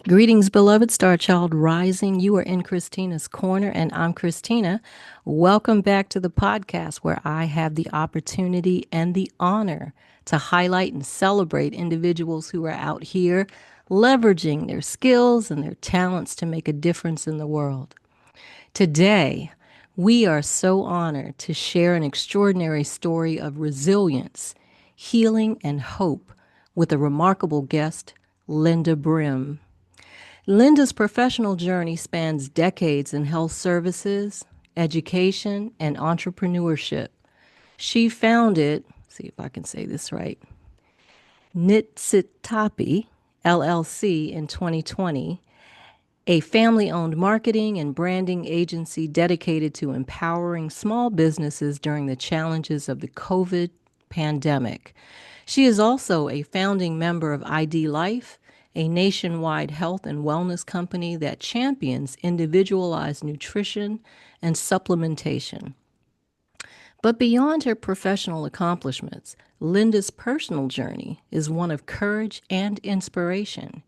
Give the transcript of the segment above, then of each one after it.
Greetings, beloved Star Child Rising. You are in Christina's Corner, and I'm Christina. Welcome back to the podcast where I have the opportunity and the honor to highlight and celebrate individuals who are out here leveraging their skills and their talents to make a difference in the world. Today, we are so honored to share an extraordinary story of resilience, healing, and hope with a remarkable guest, Linda Brimm. Linda's professional journey spans decades in health services, education, and entrepreneurship. She founded, see if I can say this right, Niitsitapi LLC in 2020, a family owned marketing and branding agency dedicated to empowering small businesses during the challenges of the COVID pandemic. She is also a founding member of IDLife, a nationwide health and wellness company that champions individualized nutrition and supplementation. But beyond her professional accomplishments, Linda's personal journey is one of courage and inspiration.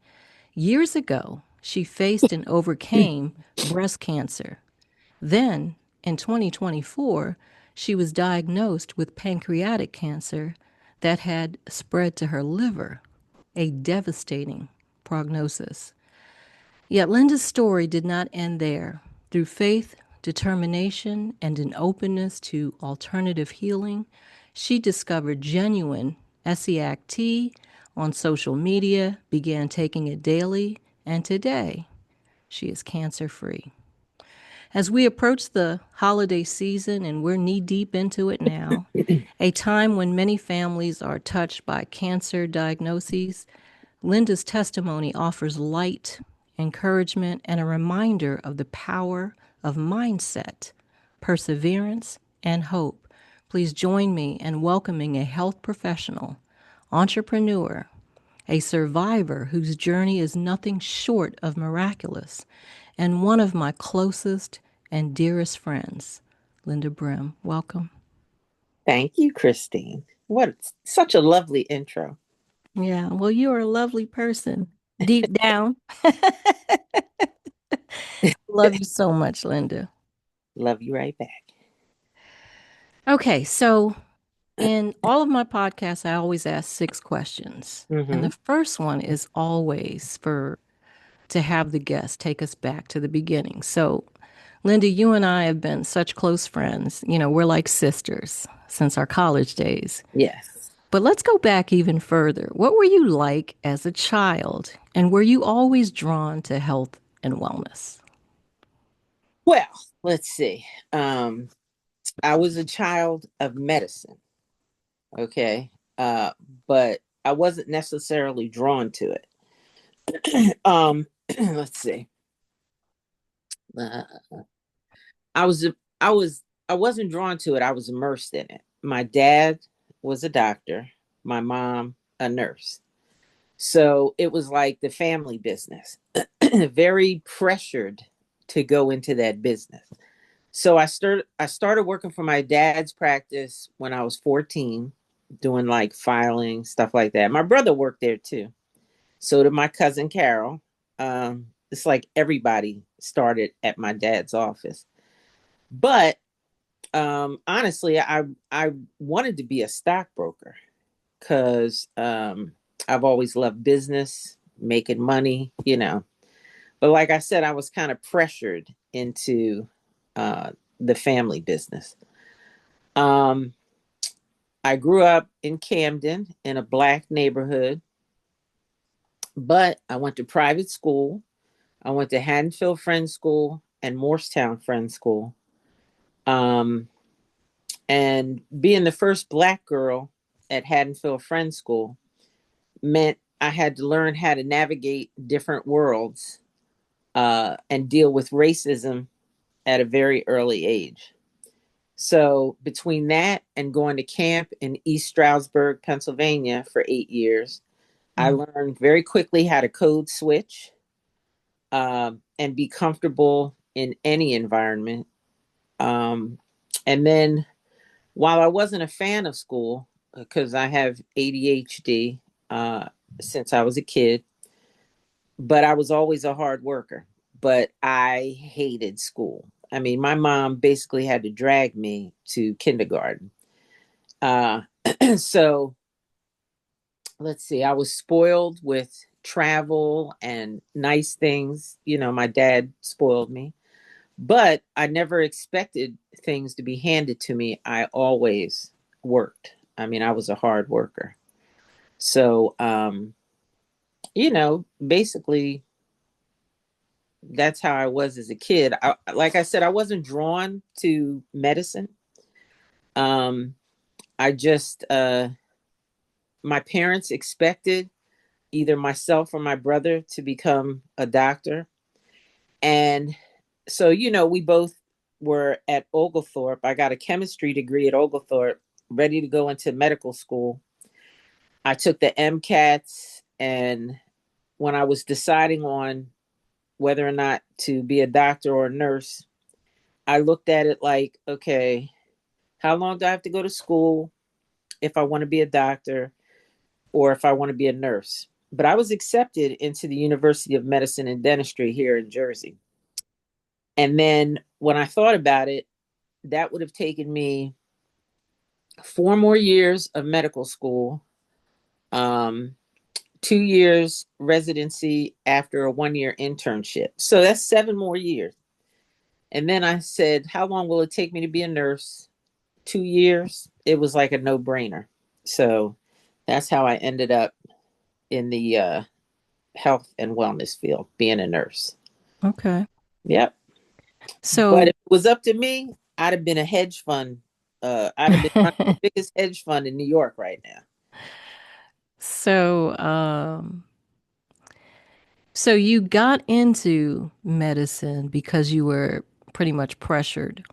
Years ago, she faced and overcame breast cancer. Then, in 2024, she was diagnosed with pancreatic cancer that had spread to her liver, a devastating prognosis. Yet Linda's story did not end there. Through faith, determination, and an openness to alternative healing, she discovered genuine Essiac tea on social media, began taking it daily, and today she is cancer free. As we approach the holiday season, and we're knee deep into it now, a time when many families are touched by cancer diagnoses, Linda's testimony offers light, encouragement, and a reminder of the power of mindset, perseverance, and hope. Please join me in welcoming a health professional, entrepreneur, a survivor whose journey is nothing short of miraculous, and one of my closest and dearest friends, Linda Brimm. Welcome. Thank you, Christine. Such a lovely intro. Yeah, well, you are a lovely person. Deep down. Love you so much, Linda. Love you right back. Okay, so in all of my podcasts, I always ask six questions. And Hmm. the first one is always for to have the guest take us back to the beginning. So, Linda, you and I have been such close friends. You know, we're like sisters since our college days. Yes. But let's go back even further. What were you like as a child? And were you always drawn to health and wellness? Well, let's see. Um, I was a child of medicine, okay, uh, but I wasn't necessarily drawn to it. Let's see. Uh, I was, I was, I wasn't drawn to it. I was immersed in it. My dad was a doctor. My mom a nurse. So it was like the family business, very pressured to go into that business. So I started working for my dad's practice when I was 14, doing like filing, stuff like that. My brother worked there too. So did my cousin Carol. It's like everybody started at my dad's office. But honestly, I wanted to be a stockbroker because I've always loved business, making money. But like I said, I was kind of pressured into the family business. Um, I grew up in Camden in a Black neighborhood, but I went to private school. I went to Haddonfield Friends School and Morristown Friends School. Um, and being the first Black girl at Haddonfield Friends School meant I had to learn how to navigate different worlds and deal with racism at a very early age. So between that and going to camp in East Stroudsburg, Pennsylvania for 8 years, I Mm. learned very quickly how to code switch and be comfortable in any environment. Um, and then while I wasn't a fan of school, because I have ADHD since I was a kid, but I was always a hard worker. But I hated school. I mean, my mom basically had to drag me to kindergarten. Uh, so let's see, I was spoiled with travel and nice things. You know, my dad spoiled me, but I never expected things to be handed to me. I always worked. I mean, I was a hard worker. So, basically, that's how I was as a kid. Like I said, I wasn't drawn to medicine. Um, I just, my parents expected either myself or my brother to become a doctor. And so, we both were at Oglethorpe. I got a chemistry degree at Oglethorpe, ready to go into medical school. I took the MCATs, and when I was deciding on whether or not to be a doctor or a nurse, I looked at it like, okay, how long do I have to go to school if I want to be a doctor or if I want to be a nurse? But I was accepted into the University of Medicine and Dentistry here in Jersey. And then when I thought about it, that would have taken me 4 more years of medical school, um, 2 years residency after a 1 year internship. So that's 7 more years. And then I said, how long will it take me to be a nurse? 2 years. It was like a no brainer. So that's how I ended up in the health and wellness field, being a nurse. Okay. Yep. But So, if it was up to me, I'd have been a hedge fund. I'd have been running the biggest hedge fund in New York right now. so, um, so you got into medicine because you were pretty much pressured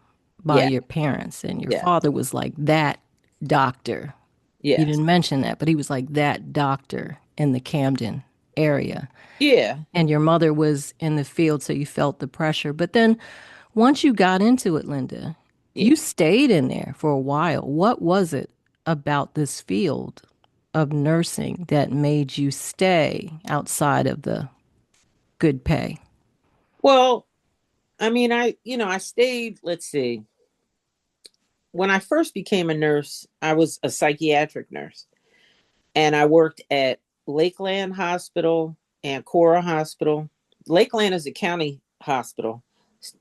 by Yeah. your parents, and your Yeah. father was like that doctor. You Yes. didn't mention that, but he was like that doctor in the Camden area. Yeah. And your mother was in the field, so you felt the pressure. But then once you got into it, Linda, you Yeah. stayed in there for a while. What was it about this field of nursing that made you stay outside of the good pay? Well, I mean, I stayed, let's see. When I first became a nurse, I was a psychiatric nurse, and I worked at Lakeland Hospital and Cora Hospital. Lakeland is a county hospital,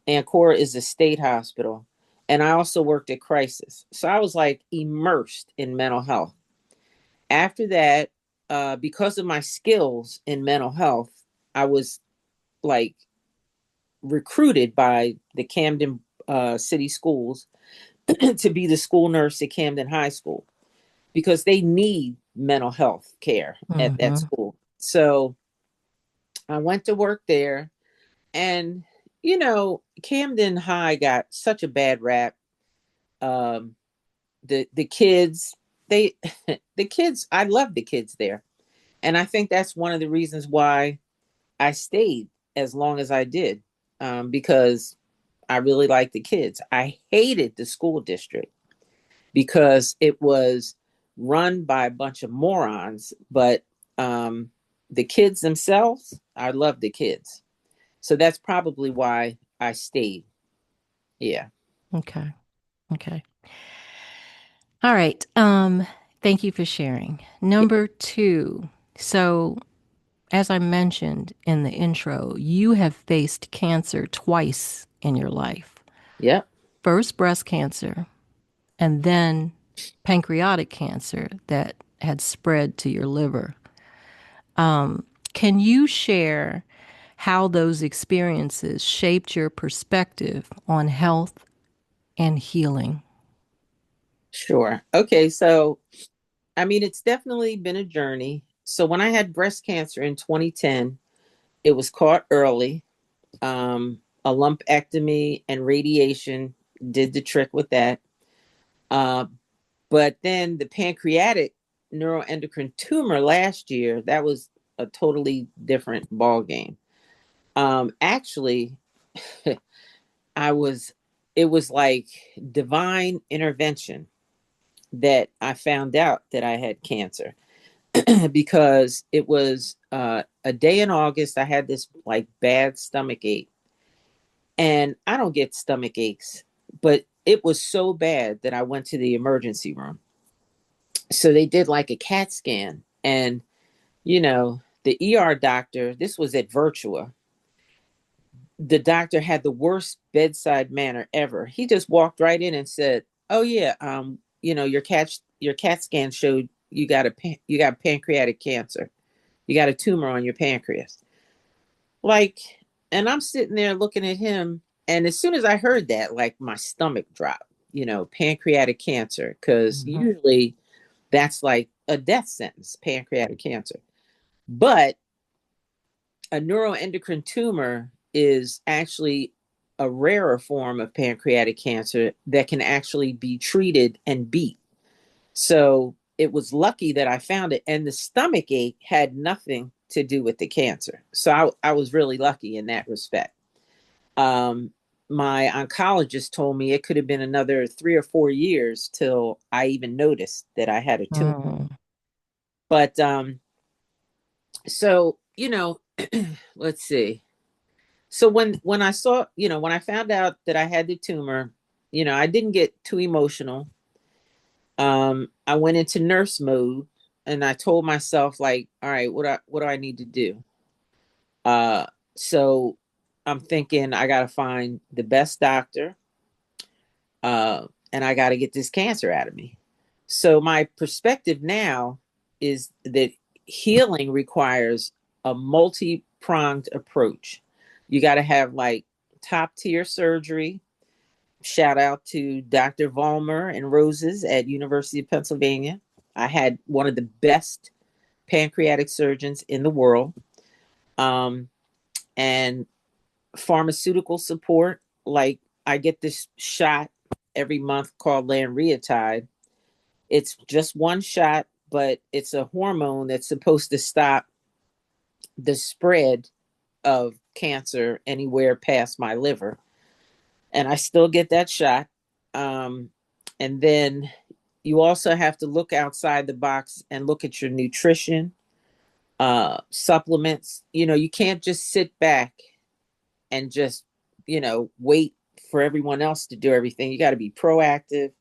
and Cora is a state hospital. And I also worked at Crisis. So I was like immersed in mental health. After that, because of my skills in mental health, I was like recruited by the Camden City Schools to be the school nurse at Camden High School because they need mental health care at that Mm-hmm. school. So I went to work there, and Camden High got such a bad rap. Um, the kids, they the kids, I love the kids there, and I think that's one of the reasons why I stayed as long as I did, because I really liked the kids. I hated the school district because it was run by a bunch of morons, but um, the kids themselves, I love the kids. So that's probably why I stayed. Yeah. Okay. Okay. All right. Thank you for sharing. Number two. So, as I mentioned in the intro, you have faced cancer twice in your life. Yep. First, breast cancer, and then pancreatic cancer that had spread to your liver. Can you share how those experiences shaped your perspective on health and healing? Sure. Okay. So, I mean, it's definitely been a journey. So, when I had breast cancer in 2010, it was caught early. A lumpectomy and radiation did the trick with that. Uh, but then the pancreatic neuroendocrine tumor last year, that was a totally different ball game. Actually, I was, it was like divine intervention that I found out that I had cancer. because it was a day in August. I had this like bad stomach ache, and I don't get stomach aches, but it was so bad that I went to the emergency room. So they did like a CAT scan, and the ER doctor, this was at Virtua. The doctor had the worst bedside manner ever. He just walked right in and said, "Oh yeah, your CAT scan showed you got pancreatic cancer. You got a tumor on your pancreas." Like, and I'm sitting there looking at him, and as soon as I heard that, like my stomach dropped. Pancreatic cancer, because Mhm. usually that's like a death sentence, pancreatic cancer. But a neuroendocrine tumor is actually a rarer form of pancreatic cancer that can actually be treated and beat. So it was lucky that I found it. And the stomach ache had nothing to do with the cancer. So I was really lucky in that respect. Um, my oncologist told me it could have been another 3 or 4 years till I even noticed that I had a tumor. Mm. But so, let's see. So when I saw, when I found out that I had the tumor, I didn't get too emotional. I went into nurse mode, and I told myself like, all right, what do I need to do? Uh so I'm thinking I got to find the best doctor, and I got to get this cancer out of me. So my perspective now is that healing requires a multi-pronged approach. You got to have like top tier surgery. Shout out to Dr. Vollmer and Roses at University of Pennsylvania. I had one of the best pancreatic surgeons in the world. Um, and pharmaceutical support, like I get this shot every month called lanreotide. It's just one shot, but it's a hormone that's supposed to stop the spread of cancer anywhere past my liver. And I still get that shot. And then you also have to look outside the box and look at your nutrition, supplements. You can't just sit back and just, wait for everyone else to do everything. You got to be proactive.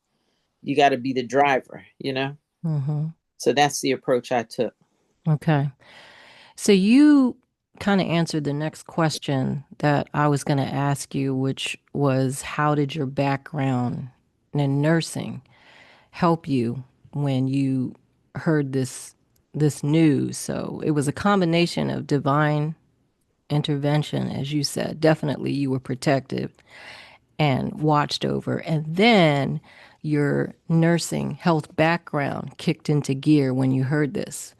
You got to be the driver. Mhm. So that's the approach I took. Okay. So you kind of answered the next question that I was going to ask you, which was how did your background in nursing help you when you heard this news? So it was a combination of divine intervention, as you said. Definitely you were protected and watched over. And then your nursing health background kicked into gear when you heard this.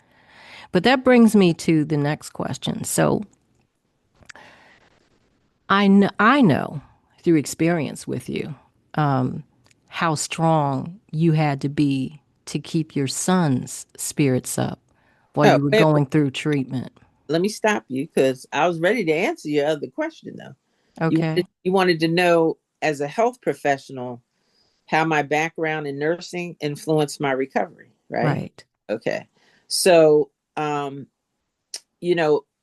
But that brings me to the next question. So I know through experience with you how strong you had to be to keep your son's spirits up while Oh, you were wait, going through treatment. let me stop you because I was ready to answer your other question though. Okay. You wanted to know, as a health professional, how my background in nursing influenced my recovery, right? Right. Okay. So,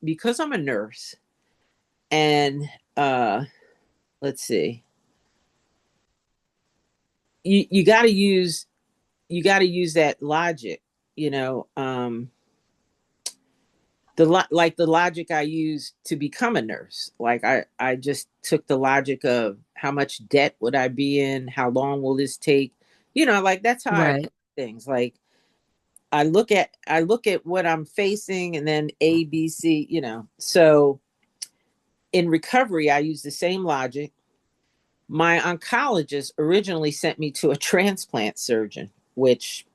because I'm a nurse, and let's see, you got to use that logic, you know, like the logic I used to become a nurse. Like I just took the logic of how much debt would I be in, how long will this take, like that's how I approach Right. things. Like I look at what I'm facing, and then A, B, C. So in recovery, I use the same logic. My oncologist originally sent me to a transplant surgeon, which,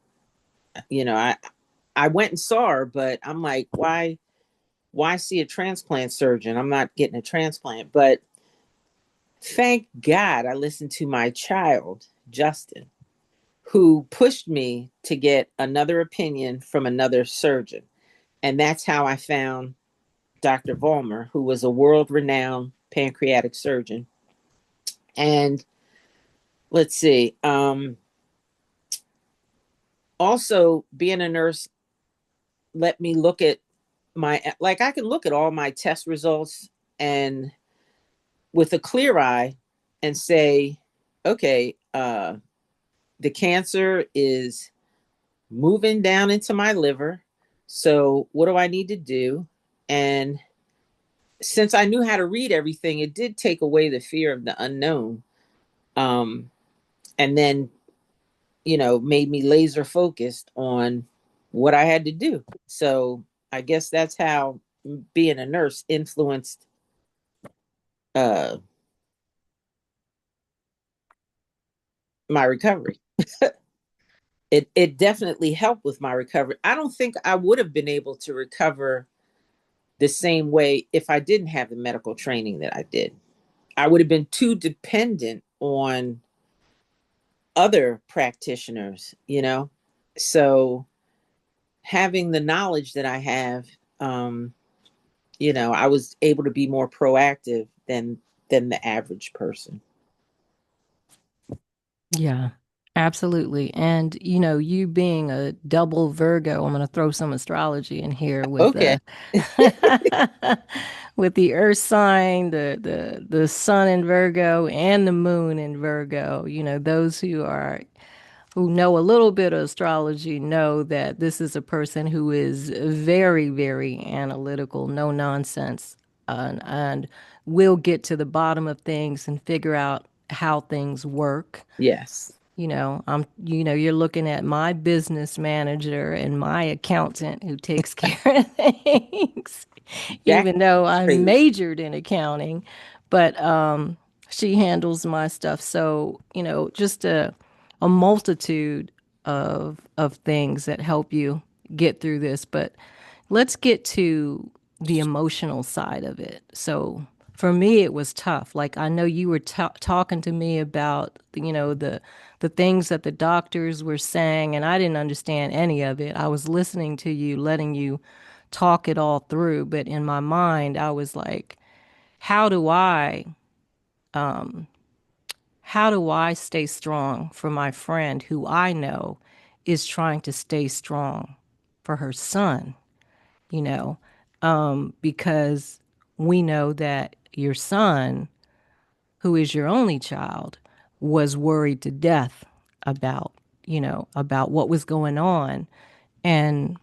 I went and saw her, but I'm like, why see a transplant surgeon? I'm not getting a transplant. But thank God I listened to my child, Justin, who pushed me to get another opinion from another surgeon. And that's how I found Dr. Vollmer, who was a world renowned pancreatic surgeon. And let's see, also being a nurse let me look at like I can look at all my test results and with a clear eye and say, okay, the cancer is moving down into my liver. So what do I need to do? And since I knew how to read everything, it did take away the fear of the unknown. Um, and then, made me laser focused on what I had to do. So I guess that's how being a nurse influenced uh, my recovery. It definitely helped with my recovery. I don't think I would have been able to recover the same way if I didn't have the medical training that I did. I would have been too dependent on other practitioners. So having the knowledge that I have, I was able to be more proactive than the average person. Yeah, absolutely. And you being a double Virgo, I'm going to throw some astrology in here with Okay. the with the Earth sign, the Sun in Virgo and the Moon in Virgo. Those who know a little bit of astrology know that this is a person who is very, very analytical, no nonsense, and will get to the bottom of things and figure out how things work. Yes. You're looking at my business manager and my accountant who takes care of things, Jack even though I trade. majored in accounting, but she handles my stuff. So, just a multitude of things that help you get through this. But let's get to the emotional side of it. So for me, it was tough. Like I know you were talking to me about, the things that the doctors were saying, and I didn't understand any of it. I was listening to you, letting you talk it all through, but in my mind, I was like, how do I, how do I stay strong for my friend who I know is trying to stay strong for her son? Because we know that your son, who is your only child, was worried to death about, about what was going on and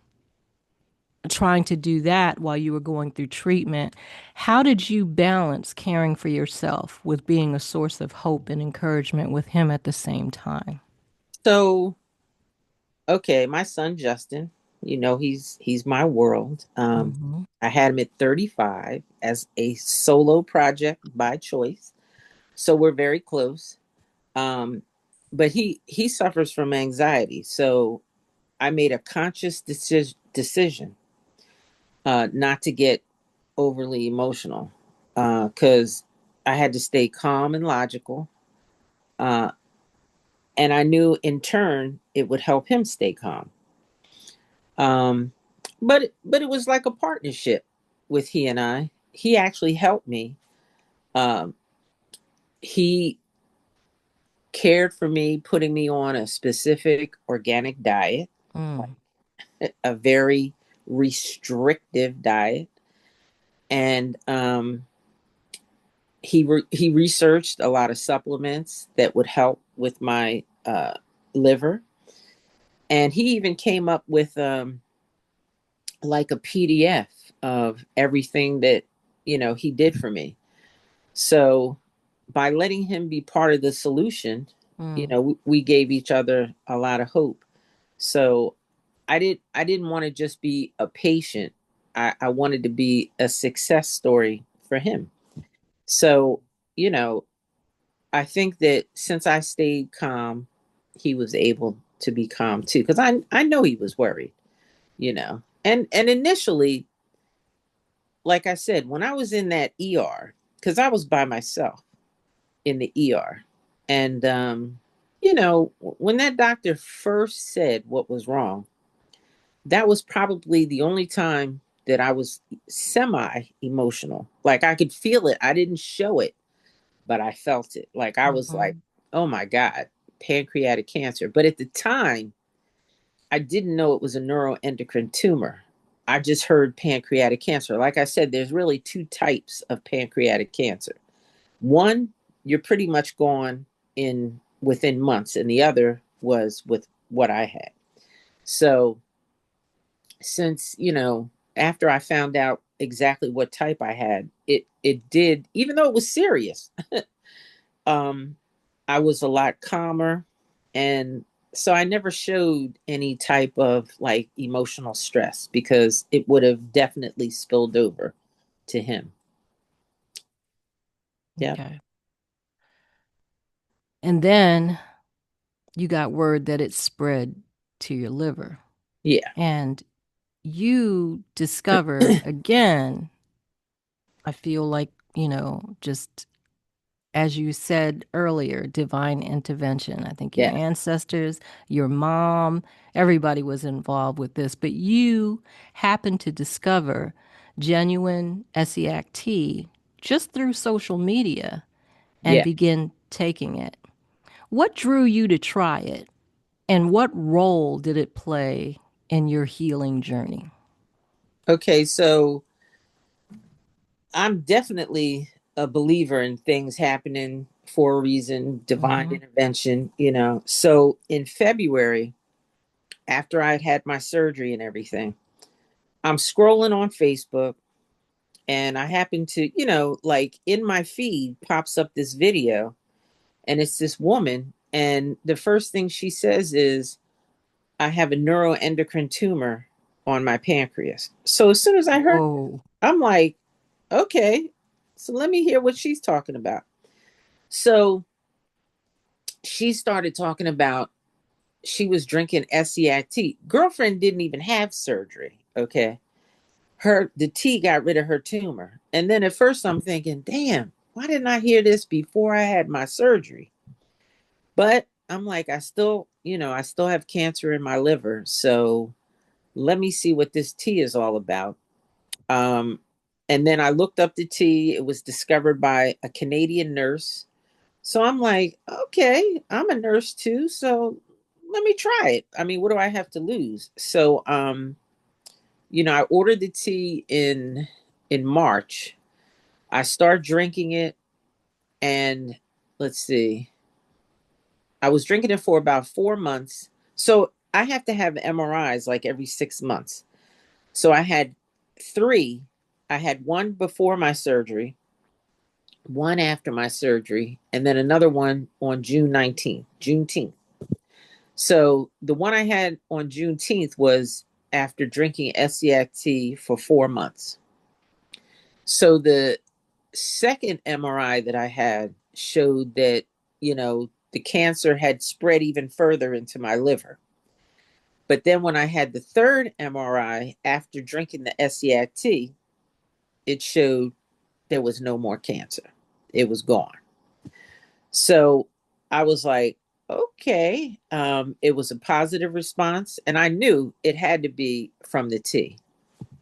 trying to do that while you were going through treatment. How did you balance caring for yourself with being a source of hope and encouragement with him at the same time? So, okay, my son Justin, he's my world. Hmm. I had him at 35 as a solo project by choice. So we're very close. Um, but he suffers from anxiety. So I made a conscious decision not to get overly emotional because I had to stay calm and logical. Uh, and I knew in turn it would help him stay calm. Um, but it was like a partnership with he and I. He actually helped me. Um, he cared for me, putting me on a specific organic diet, Mm. a very restrictive diet, and he researched a lot of supplements that would help with my liver, and he even came up with like a PDF of everything that he did for me. So by letting him be part of the solution, Mm. we gave each other a lot of hope. So I didn't want to just be a patient. I wanted to be a success story for him. So, you know, I think that since I stayed calm, he was able to be calm too. Because I know he was worried. And initially, like I said, when I was in that ER, because I was by myself in the ER. And when that doctor first said what was wrong, that was probably the only time that I was semi emotional. Like I could feel it. I didn't show it, but I felt it. Like I was like, Mhm. oh my God, pancreatic cancer. But at the time, I didn't know it was a neuroendocrine tumor. I just heard pancreatic cancer. Like I said, there's really two types of pancreatic cancer. One, you're pretty much gone in within months, and the other was with what I had. So since, after I found out exactly what type I had, it did, even though it was serious, um, I was a lot calmer. And so I never showed any type of like emotional stress because it would have definitely spilled over to him. Yeah. Okay. And then you got word that it spread to your liver. Yeah. And you discovered again, I feel like, just as you said earlier, divine intervention. I think your Yeah. ancestors, your mom, everybody was involved with this, but you happened to discover genuine Essiac tea just through social media and Yeah. begin taking it. What drew you to try it, and what role did it play in your healing journey? Okay. So I'm definitely a believer in things happening for a reason, divine Mm-hmm. intervention. So in February, after I'd had my surgery and everything, I'm scrolling on Facebook and I happen to, like in my feed pops up this video and it's this woman. And the first thing she says is, I have a neuroendocrine tumor on my pancreas. So as soon as I heard, Whoa. I'm like, okay, so let me hear what she's talking about. So she started talking about she was drinking Essiac tea. Girlfriend didn't even have surgery. Okay. The tea got rid of her tumor. And then at first I'm thinking, damn, why didn't I hear this before I had my surgery? But I'm like, I still have cancer in my liver. So let me see what this tea is all about. Um, and then I looked up the tea. It was discovered by a Canadian nurse. So I'm like, okay, I'm a nurse too. So let me try it. I mean, what do I have to lose? So, I ordered the tea in March. I start drinking it, and let's see, I was drinking it for about 4 months. So I have to have MRIs like every 6 months. So I had three. I had one before my surgery, one after my surgery, and then another one on June 19th, Juneteenth. So the one I had on Juneteenth was after drinking Essiac tea for 4 months. So the second MRI that I had showed that, the cancer had spread even further into my liver. But then when I had the third MRI after drinking the Essiac tea, it showed there was no more cancer. It was gone. So I was like, okay. It was a positive response. And I knew it had to be from the tea.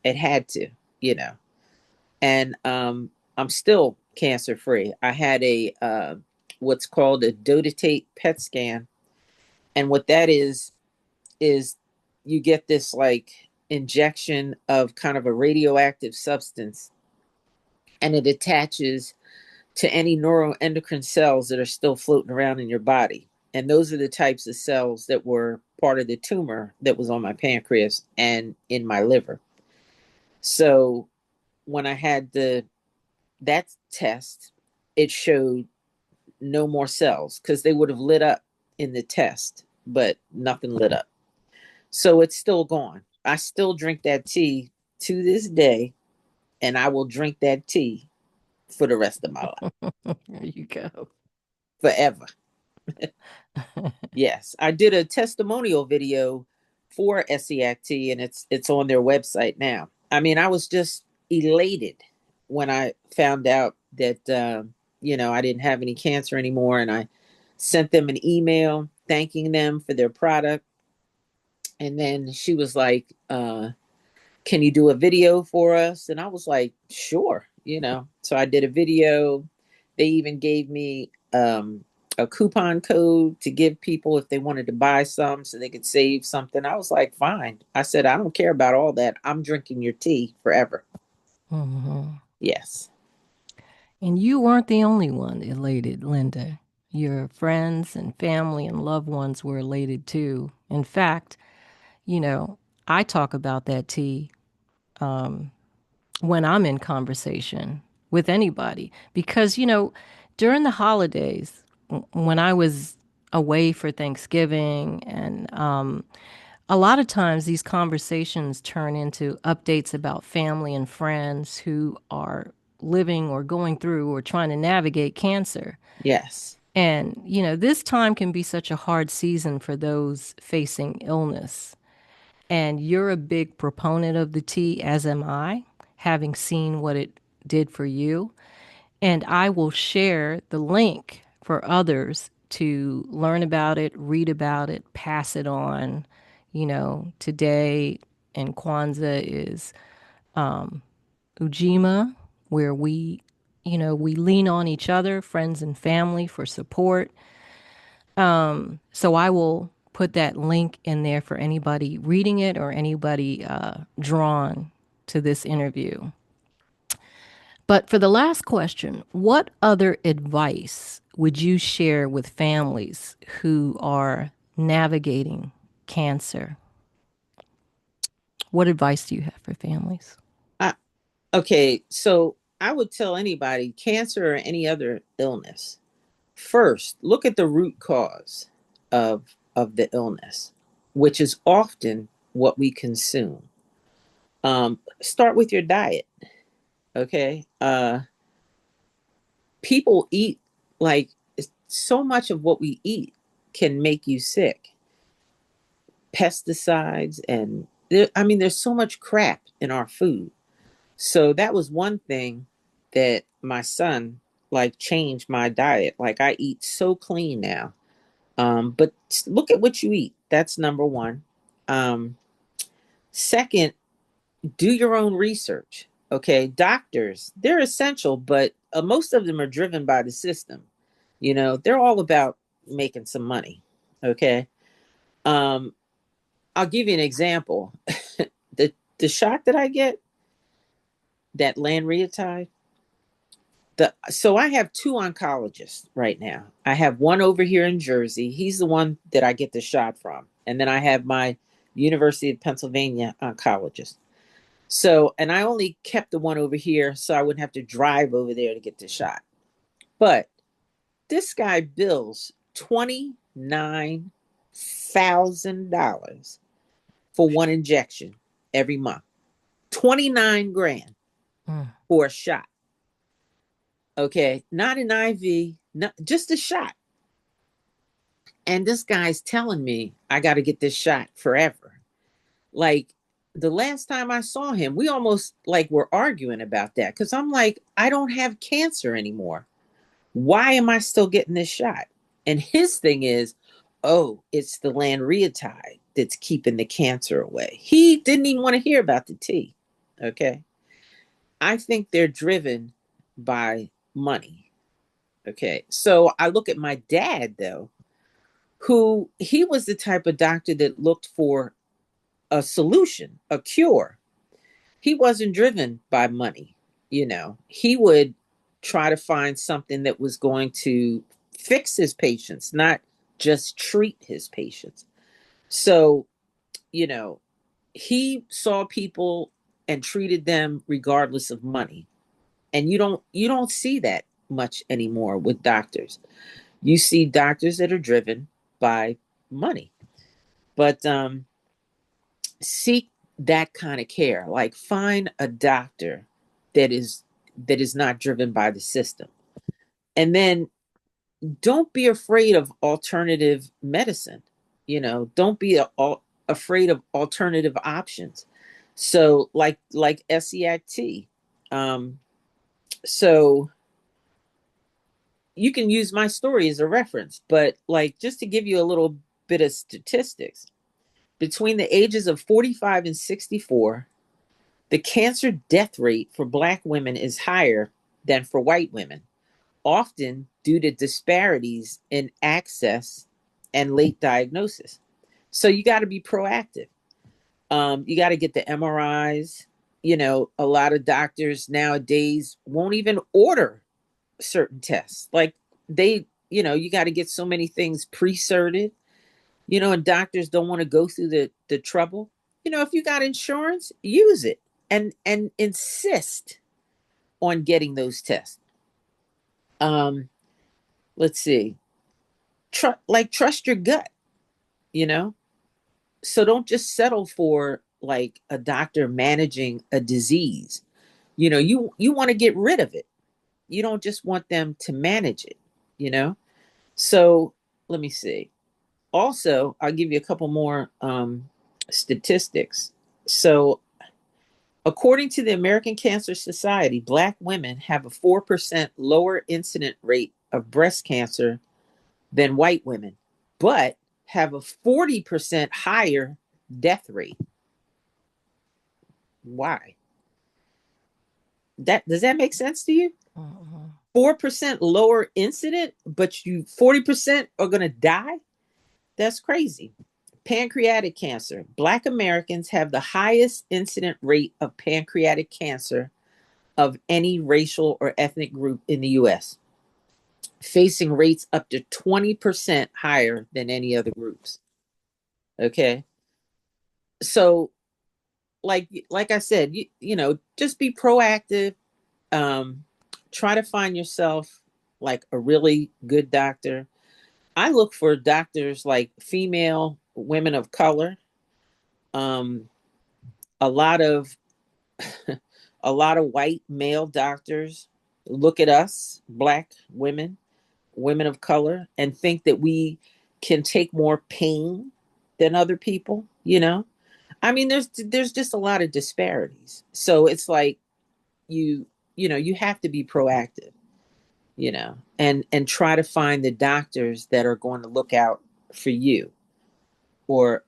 It had to, you know. And I'm still cancer free. I had a what's called a dotatate PET scan. And what that is you get this like injection of kind of a radioactive substance and it attaches to any neuroendocrine cells that are still floating around in your body. And those are the types of cells that were part of the tumor that was on my pancreas and in my liver. So when I had that test, it showed no more cells because they would have lit up in the test, but nothing lit up. So it's still gone. I still drink that tea to this day, and I will drink that tea for the rest of my life, There you go. forever. Yes, I did a testimonial video for Essiac Tea, and it's on their website now. I mean, I was just elated when I found out that I didn't have any cancer anymore, and I sent them an email thanking them for their product. And then she was like, "Can you do a video for us?" And I was like, "Sure." So I did a video. They even gave me a coupon code to give people if they wanted to buy some so they could save something. I was like, fine. I said, I don't care about all that. I'm drinking your tea forever. Hmm. Yes. And you weren't the only one elated, Linda. Your friends and family and loved ones were elated too. In fact, you know, I talk about that tea when I'm in conversation with anybody because, during the holidays, when I was away for Thanksgiving, and a lot of times these conversations turn into updates about family and friends who are living or going through or trying to navigate cancer. Yes. And, this time can be such a hard season for those facing illness. And you're a big proponent of the tea, as am I, having seen what it did for you. And I will share the link for others to learn about it, read about it, pass it on. Today in Kwanzaa is Ujima, where we lean on each other, friends and family, for support. So I will put that link in there for anybody reading it or anybody drawn to this interview. But for the last question, what other advice would you share with families who are navigating cancer? What advice do you have for families? I, okay. So I would tell anybody, cancer or any other illness, first, look at the root cause of the illness, which is often what we consume. Start with your diet. Okay. People eat like so much of what we eat can make you sick. Pesticides and I mean, there's so much crap in our food. So that was one thing that my son like changed my diet. Like I eat so clean now. But look at what you eat. That's number one. Um, Second, do your own research. Okay, doctors, they're essential, but most of them are driven by the system. They're all about making some money. Okay. Um, I'll give you an example. The shot that I get, that lanreotide, so I have two oncologists right now. I have one over here in Jersey. He's the one that I get the shot from. And then I have my University of Pennsylvania oncologist. So, and I only kept the one over here so I wouldn't have to drive over there to get the shot. But this guy bills $29,000 for one injection every month. 29 grand Mm. for a shot. Okay, not an IV, not just a shot. And this guy's telling me I got to get this shot forever. Like the last time I saw him, we almost like were arguing about that because I'm like, I don't have cancer anymore. Why am I still getting this shot? And his thing is, oh, it's the lanreotide that's keeping the cancer away. He didn't even want to hear about the tea. Okay. I think they're driven by money. Okay. So I look at my dad, though, who he was the type of doctor that looked for a solution, a cure. He wasn't driven by money. He would try to find something that was going to fix his patients, not just treat his patients. So, you know, he saw people and treated them regardless of money. And you don't see that much anymore with doctors. You see doctors that are driven by money. But seek that kind of care. Like find a doctor that is not driven by the system. And then don't be afraid of alternative medicine. Don't be afraid of alternative options. So like Essiac tea. So you can use my story as a reference, but like just to give you a little bit of statistics, between the ages of 45 and 64, the cancer death rate for Black women is higher than for white women. often due to disparities in access and late diagnosis. So you got to be proactive. You got to get the MRIs. You know, a lot of doctors nowadays won't even order certain tests. Like they, you know, you got to get so many things pre-certed, you know, and doctors don't want to go through the trouble. You know, if you got insurance, use it and insist on getting those tests. Um, let's see. Trust your gut, you know? So don't just settle for like a doctor managing a disease. You know, you want to get rid of it. You don't just want them to manage it, you know? So let me see. Also, I'll give you a couple more statistics. So, according to the American Cancer Society, Black women have a 4% lower incident rate of breast cancer than white women, but have a 40% higher death rate. Why? That does that make sense to you? Uh-uh. 4% lower incident, but you 40% are going to die? That's crazy. Pancreatic cancer. Black Americans have the highest incident rate of pancreatic cancer of any racial or ethnic group in the US, facing rates up to 20% higher than any other groups. Okay. So like I said, you know, just be proactive. Um, try to find yourself like a really good doctor. I look for doctors like female women of color. Um, a lot of a lot of white male doctors look at us, Black women, women of color, and think that we can take more pain than other people, you know? I mean, there's just a lot of disparities. So it's like you you know, you have to be proactive, you know, and try to find the doctors that are going to look out for you, or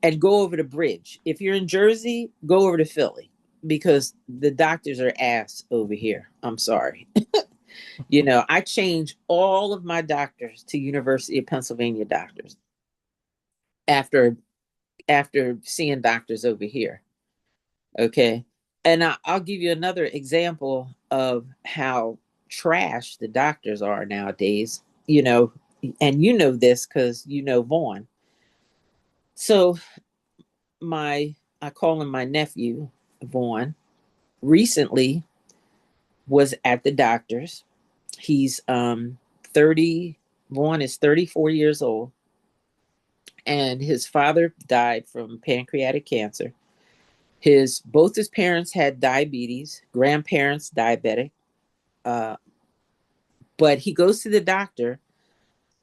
and go over the bridge. If you're in Jersey, go over to Philly because the doctors are ass over here. I'm sorry. You know, I changed all of my doctors to University of Pennsylvania doctors after seeing doctors over here. Okay. And I'll give you another example of how trash the doctors are nowadays, you know, and you know this because you know Vaughn. So I call him my nephew, Vaughn, recently was at the doctor's. He's 30, Vaughn is 34 years old, and his father died from pancreatic cancer. His parents had diabetes, grandparents diabetic. Uh, but he goes to the doctor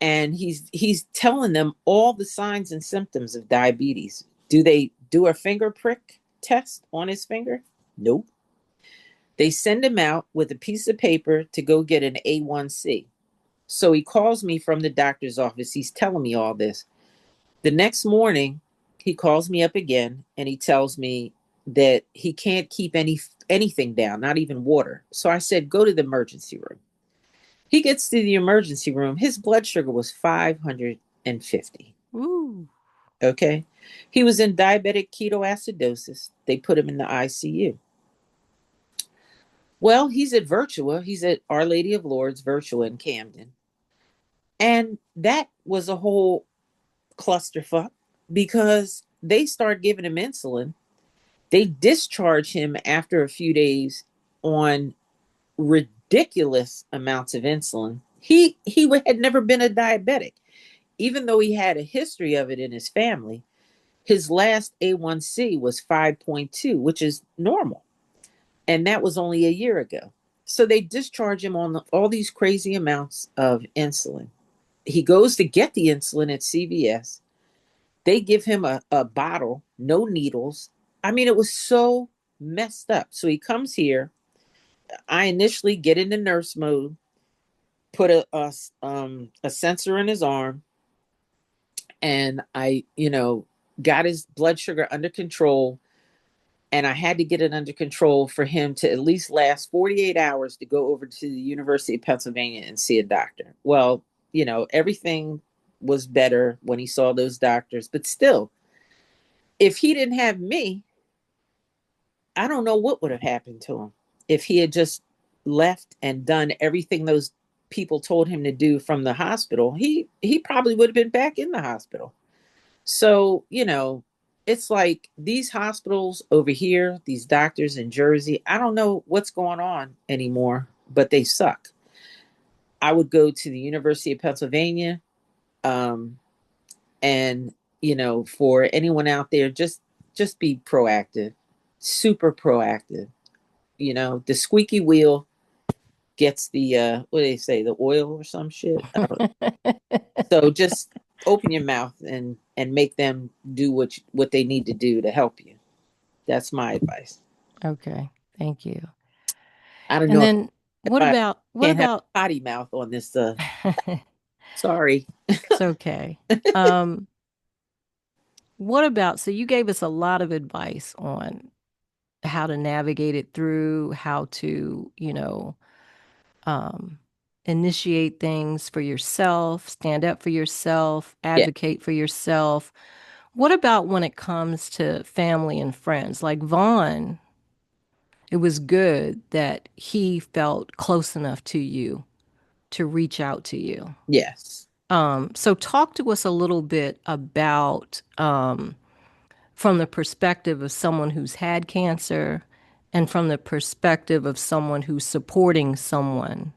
and he's telling them all the signs and symptoms of diabetes. Do they do a finger prick test on his finger? Nope. They send him out with a piece of paper to go get an A1C. So he calls me from the doctor's office. He's telling me all this. The next morning, he calls me up again and he tells me that he can't keep anything down, not even water. So I said, go to the emergency room. He gets to the emergency room. His blood sugar was 550. Ooh. Okay. He was in diabetic ketoacidosis. They put him in the ICU. Well, he's at Virtua. He's at Our Lady of Lourdes, Virtua in Camden. And that was a whole clusterfuck because they start giving him insulin. They discharge him after a few days on ridiculous amounts of insulin. He had never been a diabetic, even though he had a history of it in his family. His last A1C was 5.2, which is normal, and that was only a year ago. So they discharge him on all these crazy amounts of insulin. He goes to get the insulin at CVS. They give him a bottle, no needles. I mean, it was so messed up. So he comes here. I initially get into nurse mode, put a sensor in his arm, and I, you know, got his blood sugar under control. and I had to get it under control for him to at least last 48 hours to go over to the University of Pennsylvania and see a doctor. Well, everything was better when he saw those doctors, but still, if he didn't have me, I don't know what would have happened to him if he had just left and done everything those people told him to do from the hospital. He probably would have been back in the hospital. So, it's like these hospitals over here, these doctors in Jersey, I don't know what's going on anymore, but they suck. I would go to the University of Pennsylvania, um, and for anyone out there, just be proactive, super proactive. The squeaky wheel gets the what do they say, the oil or some shit. So just open your mouth and make them do what they need to do to help you. That's my advice. Okay. Thank you. I don't And know then if what I about what can't have about a potty mouth on this. Sorry. it's okay. Um, what about so you gave us a lot of advice on how to navigate it through, how to, um, initiate things for yourself, stand up for yourself, Yeah. advocate for yourself. What about when it comes to family and friends? Like Vaughn, it was good that he felt close enough to you to reach out to you. Yes. So talk to us a little bit about from the perspective of someone who's had cancer and from the perspective of someone who's supporting someone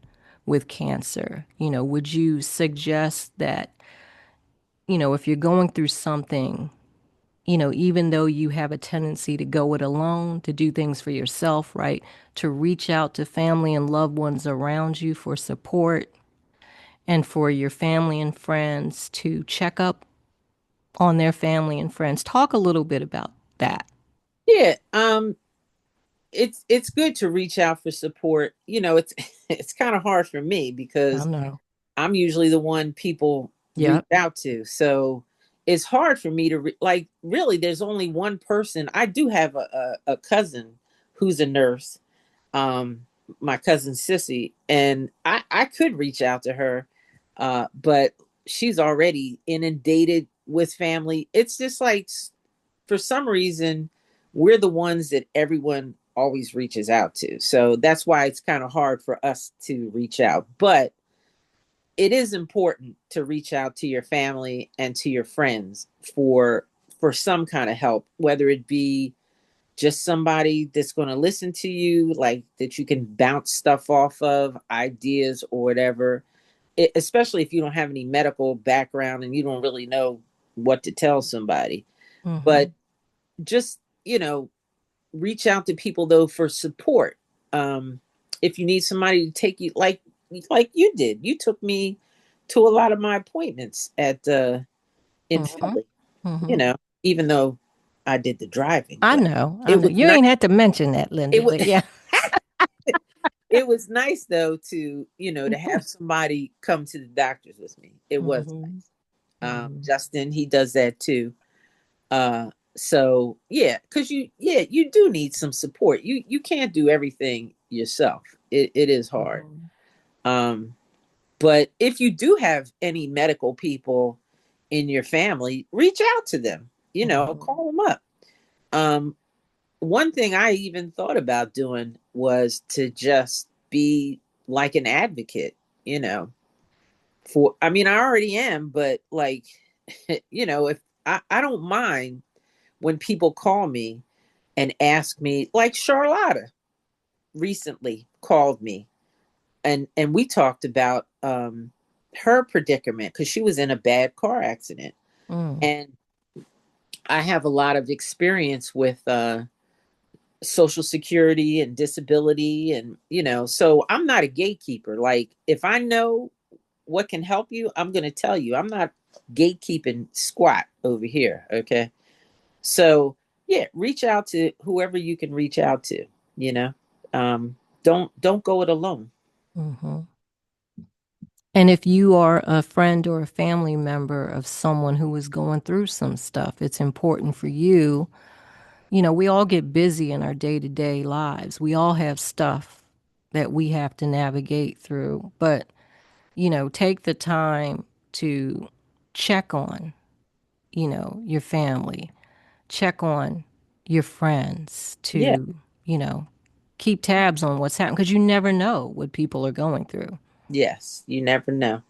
with cancer. Would you suggest that, if you're going through something, even though you have a tendency to go it alone, to do things for yourself, right? To reach out to family and loved ones around you for support and for your family and friends to check up on their family and friends. Talk a little bit about that. Yeah. It's good to reach out for support. It's it's kind of hard for me I because know. I'm usually the one people reach Yep. out to. So it's hard for me to like, really, there's only one person. I do have a cousin who's a nurse, um, my cousin Sissy, and I could reach out to her, but she's already inundated with family. It's just like, for some reason, we're the ones that everyone always reaches out to. So that's why it's kind of hard for us to reach out. But it is important to reach out to your family and to your friends for some kind of help, whether it be just somebody that's going to listen to you, like that you can bounce stuff off of, ideas or whatever. Especially if you don't have any medical background and you don't really know what to tell somebody. Mm-hmm. But just, reach out to people though for support. If you need somebody to take you, like you did, you took me to a lot of my appointments at in Mm-hmm. Philly, you Mm-hmm. know, even though I did the driving, I but know. I it know. was You nice. ain't had to mention that, It Linda, was but yeah. it was nice though to to have somebody come to the doctors with me. It was Mm-hmm. nice. Mm-hmm. Justin, he does that too. So yeah, because you do need some support. You can't do everything yourself. It is hard. Mm-hmm. Um, but if you do have any medical people in your family, reach out to them. Mm-hmm. Call them up. Um, One thing I even thought about doing was to just be like an advocate. You know, for I mean, I already am, but like, if I don't mind when people call me and ask me, like Charlotta recently called me, and we talked about her predicament because she was in a bad car accident, Mm. and I have a lot of experience with social security and disability, and so I'm not a gatekeeper. Like, if I know what can help you, I'm going to tell you. I'm not gatekeeping squat over here. Okay. So yeah, reach out to whoever you can reach out to. You know, don't go it alone. Mm-hmm. And if you are a friend or a family member of someone who is going through some stuff, it's important for you We all get busy in our day to day lives. We all have stuff that we have to navigate through. But, take the time to check on, your family, check on your friends, Yeah. to, you know, keep tabs on what's happening because you never know what people are going through. Yes. You never know.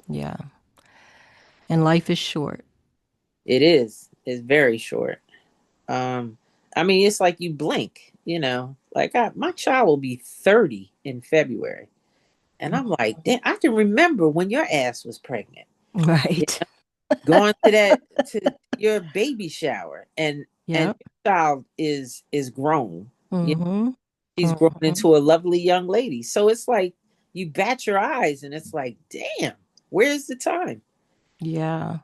Yeah. And life is short. It is. It's very short. Um, I mean, it's like you blink, you know, like my child will be 30 in February. And I'm like, damn, I can remember when your ass was pregnant. You Right. know, going to that to your baby shower and Yep. your child is grown. You know, Mm-hmm. she's grown Mm-hmm. into a lovely young lady. So it's like you bat your eyes and it's like, damn, where's the time? Yeah.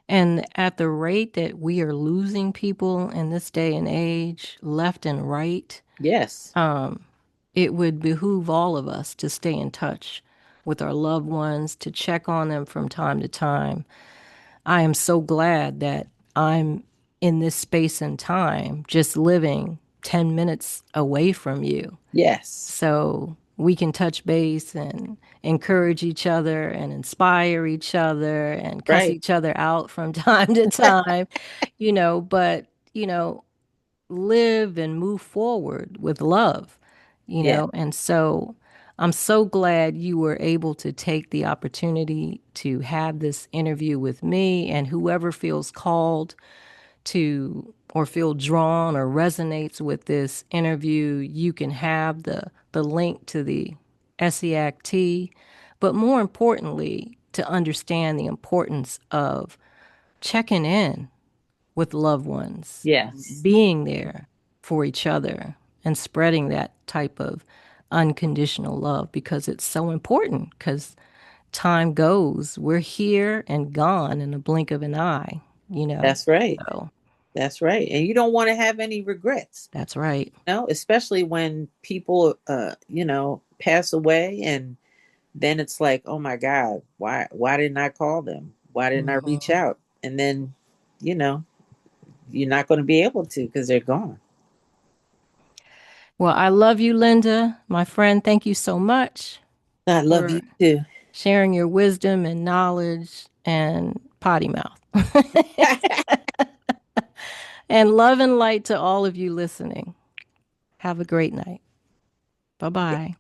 And at the rate that we are losing people in this day and age, left and right, Yes. um, it would behoove all of us to stay in touch with our loved ones, to check on them from time to time. I am so glad that I'm in this space and time, just living 10 minutes away from you. Yes. So we can touch base and encourage each other and inspire each other and cuss Right. each other out from time to time, but, live and move forward with love, Yeah. and so I'm so glad you were able to take the opportunity to have this interview with me, and whoever feels called to or feel drawn or resonates with this interview, you can have the link to the Essiac tea, but more importantly, to understand the importance of checking in with loved ones, Yes. being there for each other, and spreading that type of unconditional love because it's so important. Because time goes, we're here and gone in a blink of an eye, you know. That's right. So That's right. And you don't want to have any regrets, that's right. especially when people pass away and then it's like, "Oh my God, why didn't I call them? Why didn't I reach Mhm. out?" And then, you know, you're not going to be able to because they're gone. Well, I love you, Linda, my friend. Thank you so much I love you for too. sharing your wisdom and knowledge and potty mouth. And love and light to all of you listening. Have a great night. Bye bye.